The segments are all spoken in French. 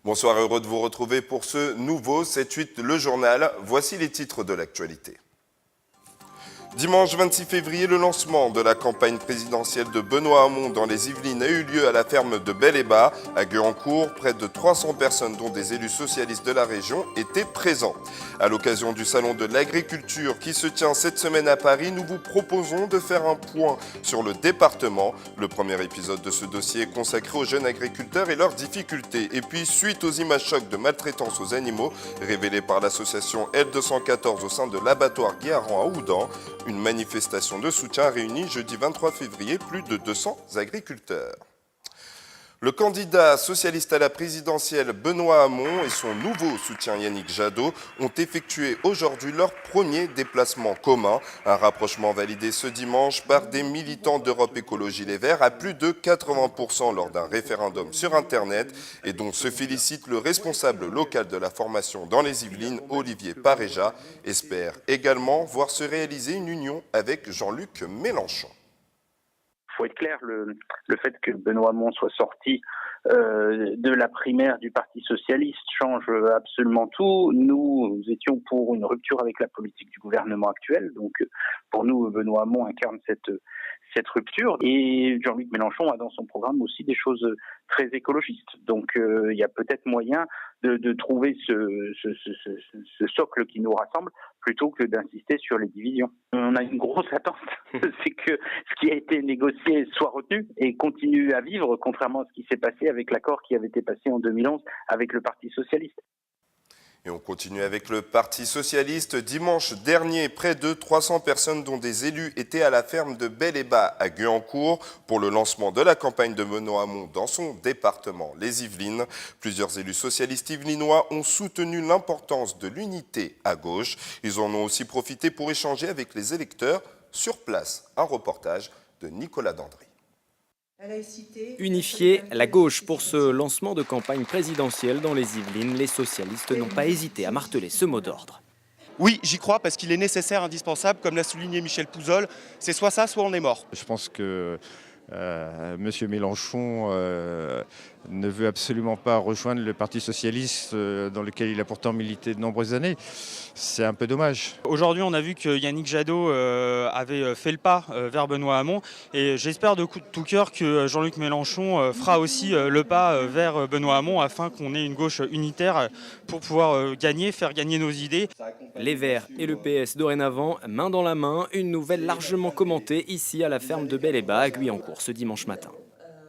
Bonsoir, heureux de vous retrouver pour ce nouveau 7-8 Le Journal. Voici les titres de l'actualité. Dimanche 26 février, le lancement de la campagne présidentielle de Benoît Hamon dans les Yvelines a eu lieu à la ferme de Bel-et-Bas. À Guyancourt, près de 300 personnes, dont des élus socialistes de la région, étaient présents. À l'occasion du Salon de l'Agriculture qui se tient cette semaine à Paris, nous vous proposons de faire un point sur le département. Le premier épisode de ce dossier est consacré aux jeunes agriculteurs et leurs difficultés. Et puis, suite aux images chocs de maltraitance aux animaux révélées par l'association L214 au sein de l'abattoir Guéharan à Houdan, une manifestation de soutien a réuni jeudi 23 février plus de 200 agriculteurs. Le candidat socialiste à la présidentielle Benoît Hamon et son nouveau soutien Yannick Jadot ont effectué aujourd'hui leur premier déplacement commun. Un rapprochement validé ce dimanche par des militants d'Europe Écologie Les Verts à plus de 80% lors d'un référendum sur Internet et dont se félicite le responsable local de la formation dans les Yvelines, Olivier Paréja, espère également voir se réaliser une union avec Jean-Luc Mélenchon. Il faut être clair, le fait que Benoît Hamon soit sorti de la primaire du Parti socialiste change absolument tout. Nous étions pour une rupture avec la politique du gouvernement actuel. Donc, pour nous, Benoît Hamon incarne cette rupture. Et Jean-Luc Mélenchon a dans son programme aussi des choses très écologistes. Donc, il y a peut-être moyen de trouver ce socle qui nous rassemble plutôt que d'insister sur les divisions. On a une grosse attente, c'est que ce qui a été négocié soit retenu et continue à vivre, contrairement à ce qui s'est passé avec l'accord qui avait été passé en 2011 avec le Parti socialiste. Et on continue avec le Parti socialiste. Dimanche dernier, près de 300 personnes, dont des élus, étaient à la ferme de Bel-et-Bas à Guyancourt pour le lancement de la campagne de Benoît Hamon dans son département, les Yvelines. Plusieurs élus socialistes yvelinois ont soutenu l'importance de l'unité à gauche. Ils en ont aussi profité pour échanger avec les électeurs sur place. Un reportage de Nicolas Dandry. Unifier la gauche pour ce lancement de campagne présidentielle dans les Yvelines, les socialistes n'ont pas hésité à marteler ce mot d'ordre. Oui, j'y crois parce qu'il est nécessaire, indispensable, comme l'a souligné Michel Pouzol. C'est soit ça, soit on est mort. Je pense que M. Mélenchon ne veut absolument pas rejoindre le Parti socialiste dans lequel il a pourtant milité de nombreuses années. C'est un peu dommage. Aujourd'hui, on a vu que Yannick Jadot avait fait le pas vers Benoît Hamon et j'espère de tout cœur que Jean-Luc Mélenchon fera aussi le pas vers Benoît Hamon afin qu'on ait une gauche unitaire pour pouvoir faire gagner nos idées. Les Verts et le PS dorénavant, main dans la main, une nouvelle largement commentée ici à la ferme de Bel-et-Bas à Guyancourt ce dimanche matin.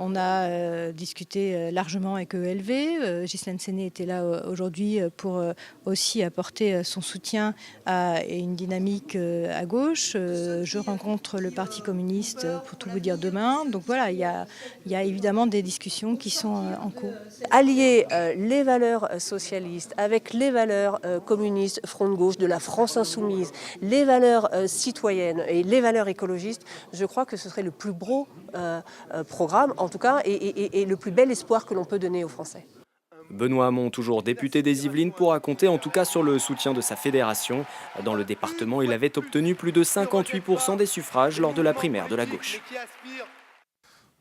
On a discuté largement avec ELV. Ghislaine Séné était là aujourd'hui pour aussi apporter son soutien à une dynamique à gauche. Je rencontre le Parti communiste pour tout vous dire demain. Donc voilà, il y a évidemment des discussions qui sont en cours. Allier les valeurs socialistes avec les valeurs communistes, front de gauche, de la France insoumise, les valeurs citoyennes et les valeurs écologistes, je crois que ce serait le plus beau programme, en tout cas, et le plus bel espoir que l'on peut donner aux Français. Benoît Hamon, toujours député des Yvelines, pourra compter en tout cas sur le soutien de sa fédération. Dans le département, il avait obtenu plus de 58% des suffrages lors de la primaire de la gauche.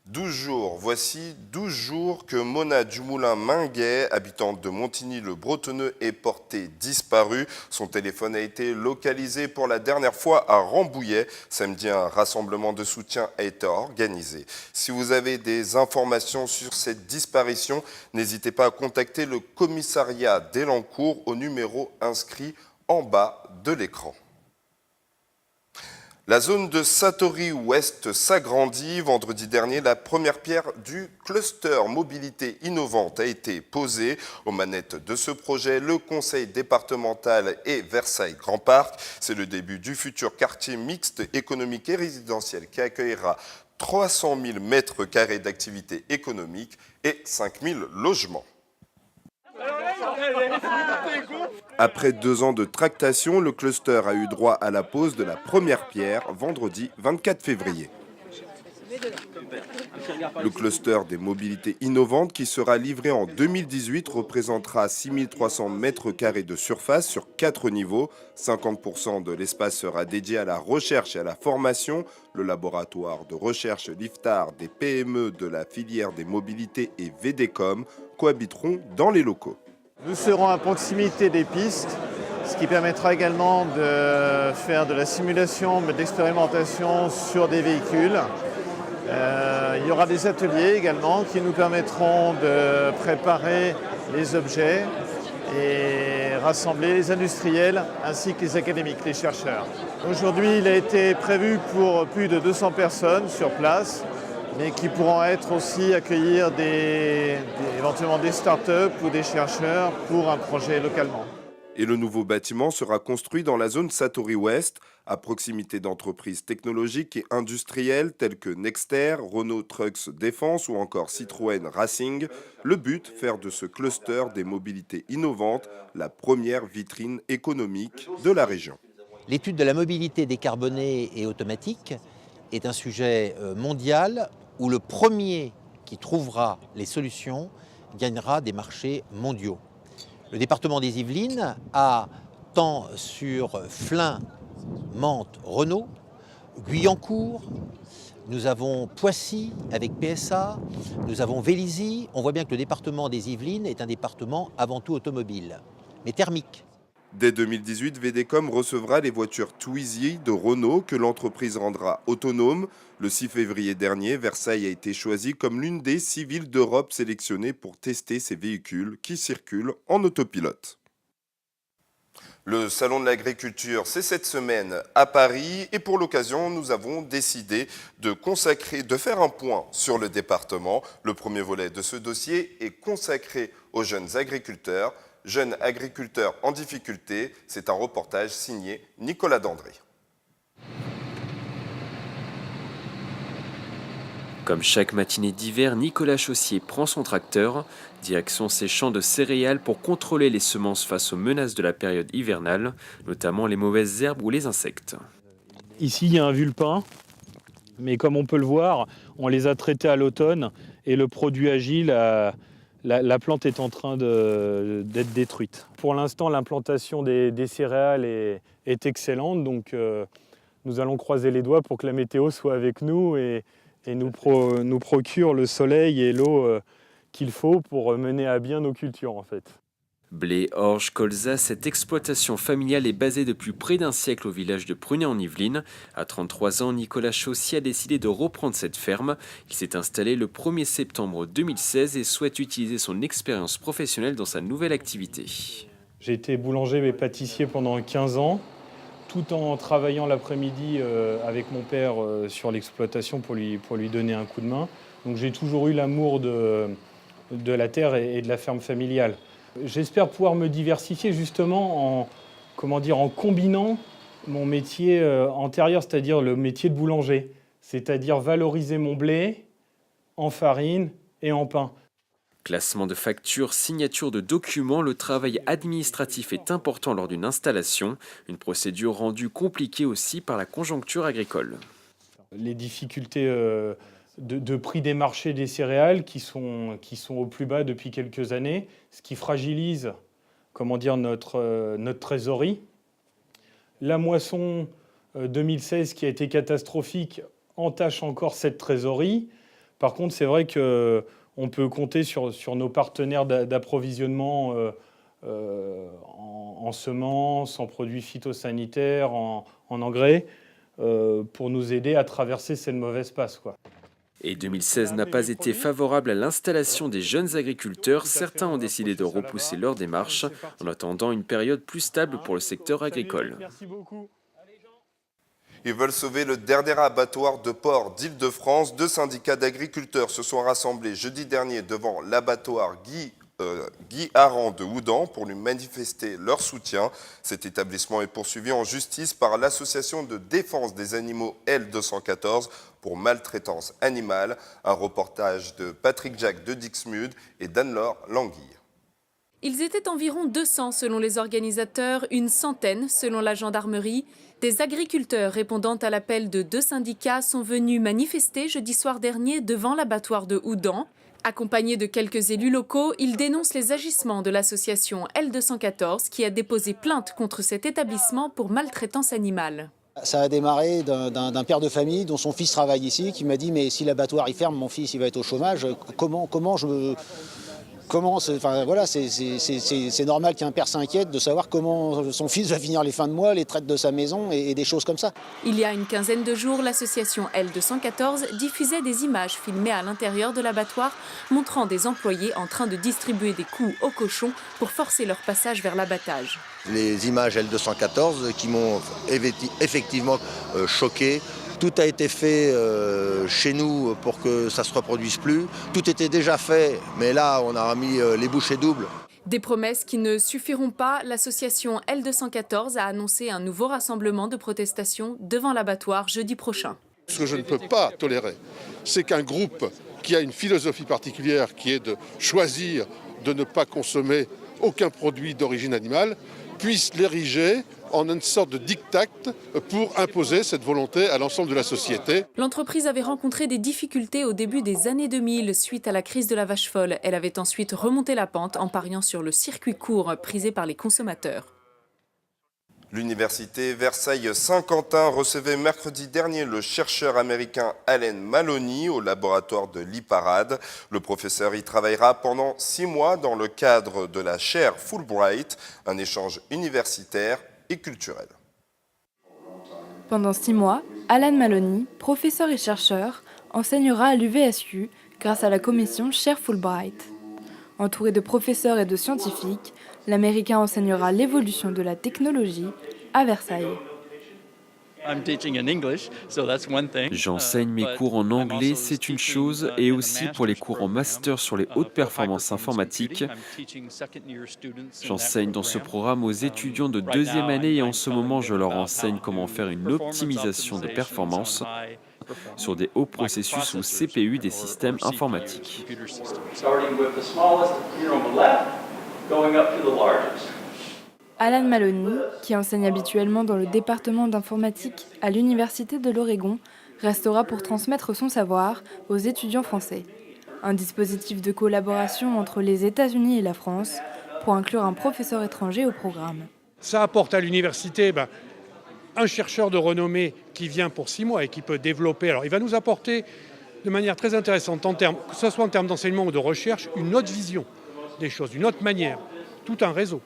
12 jours, voici 12 jours que Mona Dumoulin-Minguet, habitante de Montigny-le-Bretonneux, est portée disparue. Son téléphone a été localisé pour la dernière fois à Rambouillet. Samedi, un rassemblement de soutien a été organisé. Si vous avez des informations sur cette disparition, n'hésitez pas à contacter le commissariat d'Elancourt au numéro inscrit en bas de l'écran. La zone de Satori Ouest s'agrandit. Vendredi dernier, la première pierre du cluster mobilité innovante a été posée. Aux manettes de ce projet, le conseil départemental et Versailles Grand Parc. C'est le début du futur quartier mixte économique et résidentiel qui accueillera 300 000 mètres carrés d'activité économique et 5 000 logements. Après 2 ans de tractation, le cluster a eu droit à la pose de la première pierre vendredi 24 février. Le cluster des mobilités innovantes qui sera livré en 2018 représentera 6300 mètres carrés de surface sur 4 niveaux. 50% de l'espace sera dédié à la recherche et à la formation. Le laboratoire de recherche Liftar des PME de la filière des mobilités et VDCOM cohabiteront dans les locaux. Nous serons à proximité des pistes, ce qui permettra également de faire de la simulation, mais d'expérimentation sur des véhicules. Il y aura des ateliers également qui nous permettront de préparer les objets et rassembler les industriels ainsi que les académiques, les chercheurs. Aujourd'hui, il a été prévu pour plus de 200 personnes sur place, mais qui pourront être aussi accueillir éventuellement des start-up ou des chercheurs pour un projet localement. Et le nouveau bâtiment sera construit dans la zone Satori West, à proximité d'entreprises technologiques et industrielles telles que Nexter, Renault Trucks Défense ou encore Citroën Racing. Le but, faire de ce cluster des mobilités innovantes la première vitrine économique de la région. L'étude de la mobilité décarbonée et automatique est un sujet mondial où le premier qui trouvera les solutions gagnera des marchés mondiaux. Le département des Yvelines a tant sur Flins, Mantes, Renault, Guyancourt, nous avons Poissy avec PSA, nous avons Vélizy. On voit bien que le département des Yvelines est un département avant tout automobile, mais thermique. Dès 2018, VDCOM recevra les voitures Twizy de Renault que l'entreprise rendra autonomes. Le 6 février dernier, Versailles a été choisi comme l'une des 6 villes d'Europe sélectionnées pour tester ces véhicules qui circulent en autopilote. Le Salon de l'Agriculture, c'est cette semaine à Paris et pour l'occasion, nous avons décidé de faire un point sur le département. Le premier volet de ce dossier est consacré aux jeunes agriculteurs. Jeunes agriculteurs en difficulté, c'est un reportage signé Nicolas Dandré. Comme chaque matinée d'hiver, Nicolas Chaussier prend son tracteur, direction ses champs de céréales pour contrôler les semences face aux menaces de la période hivernale, notamment les mauvaises herbes ou les insectes. Ici, il y a un vulpin, mais comme on peut le voir, on les a traités à l'automne et le produit agit, la plante est en train d'être détruite. Pour l'instant, l'implantation des céréales est excellente, donc nous allons croiser les doigts pour que la météo soit avec nous et nous procure le soleil et l'eau qu'il faut pour mener à bien nos cultures en fait. Blé, orge, colza, cette exploitation familiale est basée depuis près d'un siècle au village de Prunay en Yvelines. À 33 ans, Nicolas Chaussier a décidé de reprendre cette ferme. Il s'est installé le 1er septembre 2016 et souhaite utiliser son expérience professionnelle dans sa nouvelle activité. J'ai été boulanger et pâtissier pendant 15 ans, tout en travaillant l'après-midi avec mon père sur l'exploitation pour lui donner un coup de main. Donc j'ai toujours eu l'amour de la terre et de la ferme familiale. J'espère pouvoir me diversifier justement en combinant mon métier antérieur, c'est-à-dire le métier de boulanger, c'est-à-dire valoriser mon blé en farine et en pain. Classement de factures, signature de documents, le travail administratif est important lors d'une installation, une procédure rendue compliquée aussi par la conjoncture agricole. Les difficultés de prix des marchés des céréales qui sont au plus bas depuis quelques années, ce qui fragilise notre trésorerie. La moisson 2016 qui a été catastrophique entache encore cette trésorerie. Par contre, c'est vrai qu'on peut compter sur nos partenaires d'approvisionnement en semences, en produits phytosanitaires, en engrais, pour nous aider à traverser cette mauvaise passe, quoi. Et 2016 n'a pas été favorable à l'installation des jeunes agriculteurs. Certains ont décidé de repousser leur démarche en attendant une période plus stable pour le secteur agricole. Merci beaucoup. Ils veulent sauver le dernier abattoir de porc d'Île-de-France. 2 syndicats d'agriculteurs se sont rassemblés jeudi dernier devant l'abattoir Guy Aran de Houdan pour lui manifester leur soutien. Cet établissement est poursuivi en justice par l'association de défense des animaux L214 pour maltraitance animale. Un reportage de Patrick Jacques de Dixmude et d'Anne-Laure Languille. Ils étaient environ 200 selon les organisateurs, une centaine selon la gendarmerie. Des agriculteurs répondant à l'appel de 2 syndicats sont venus manifester jeudi soir dernier devant l'abattoir de Houdan. Accompagnés de quelques élus locaux, ils dénoncent les agissements de l'association L214 qui a déposé plainte contre cet établissement pour maltraitance animale. Ça a démarré d'un père de famille dont son fils travaille ici, qui m'a dit mais si l'abattoir il ferme, mon fils il va être au chômage. Enfin, voilà, c'est normal qu'un père s'inquiète de savoir comment son fils va finir les fins de mois, les traites de sa maison et des choses comme ça. Il y a une quinzaine de jours, l'association L214 diffusait des images filmées à l'intérieur de l'abattoir montrant des employés en train de distribuer des coups aux cochons pour forcer leur passage vers l'abattage. Les images L214 qui m'ont effectivement choqué. Tout a été fait chez nous pour que ça ne se reproduise plus. Tout était déjà fait, mais là, on a mis les bouchées doubles. Des promesses qui ne suffiront pas. L'association L214 a annoncé un nouveau rassemblement de protestation devant l'abattoir jeudi prochain. Ce que je ne peux pas tolérer, c'est qu'un groupe qui a une philosophie particulière, qui est de choisir de ne pas consommer aucun produit d'origine animale, puisse l'ériger en une sorte de diktat pour imposer cette volonté à l'ensemble de la société. L'entreprise avait rencontré des difficultés au début des années 2000 suite à la crise de la vache folle. Elle avait ensuite remonté la pente en pariant sur le circuit court prisé par les consommateurs. L'université Versailles-Saint-Quentin recevait mercredi dernier le chercheur américain Alan Maloney au laboratoire de l'IPARAD. Le professeur y travaillera pendant 6 mois dans le cadre de la chaire Fulbright, un échange universitaire et culturel. Pendant 6 mois, Alan Maloney, professeur et chercheur, enseignera à l'UVSU grâce à la commission chaire Fulbright. Entouré de professeurs et de scientifiques, l'Américain enseignera l'évolution de la technologie à Versailles. J'enseigne mes cours en anglais, c'est une chose, et aussi pour les cours en master sur les hautes performances informatiques. J'enseigne dans ce programme aux étudiants de 2e année et en ce moment, je leur enseigne comment faire une optimisation de performance sur des hauts processus ou CPU des systèmes informatiques. Alan Maloney, qui enseigne habituellement dans le département d'informatique à l'Université de l'Oregon, restera pour transmettre son savoir aux étudiants français. Un dispositif de collaboration entre les États-Unis et la France pour inclure un professeur étranger au programme. Ça apporte à l'université un chercheur de renommée qui vient pour 6 mois et qui peut développer. Alors il va nous apporter de manière très intéressante, que ce soit en termes d'enseignement ou de recherche, une autre vision des choses, une autre manière, tout un réseau.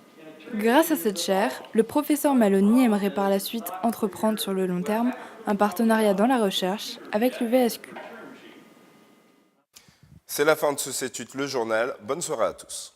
Grâce à cette chaire, le professeur Maloney aimerait par la suite entreprendre sur le long terme un partenariat dans la recherche avec l'UVSQ. C'est la fin de ce C'est le journal. Bonne soirée à tous.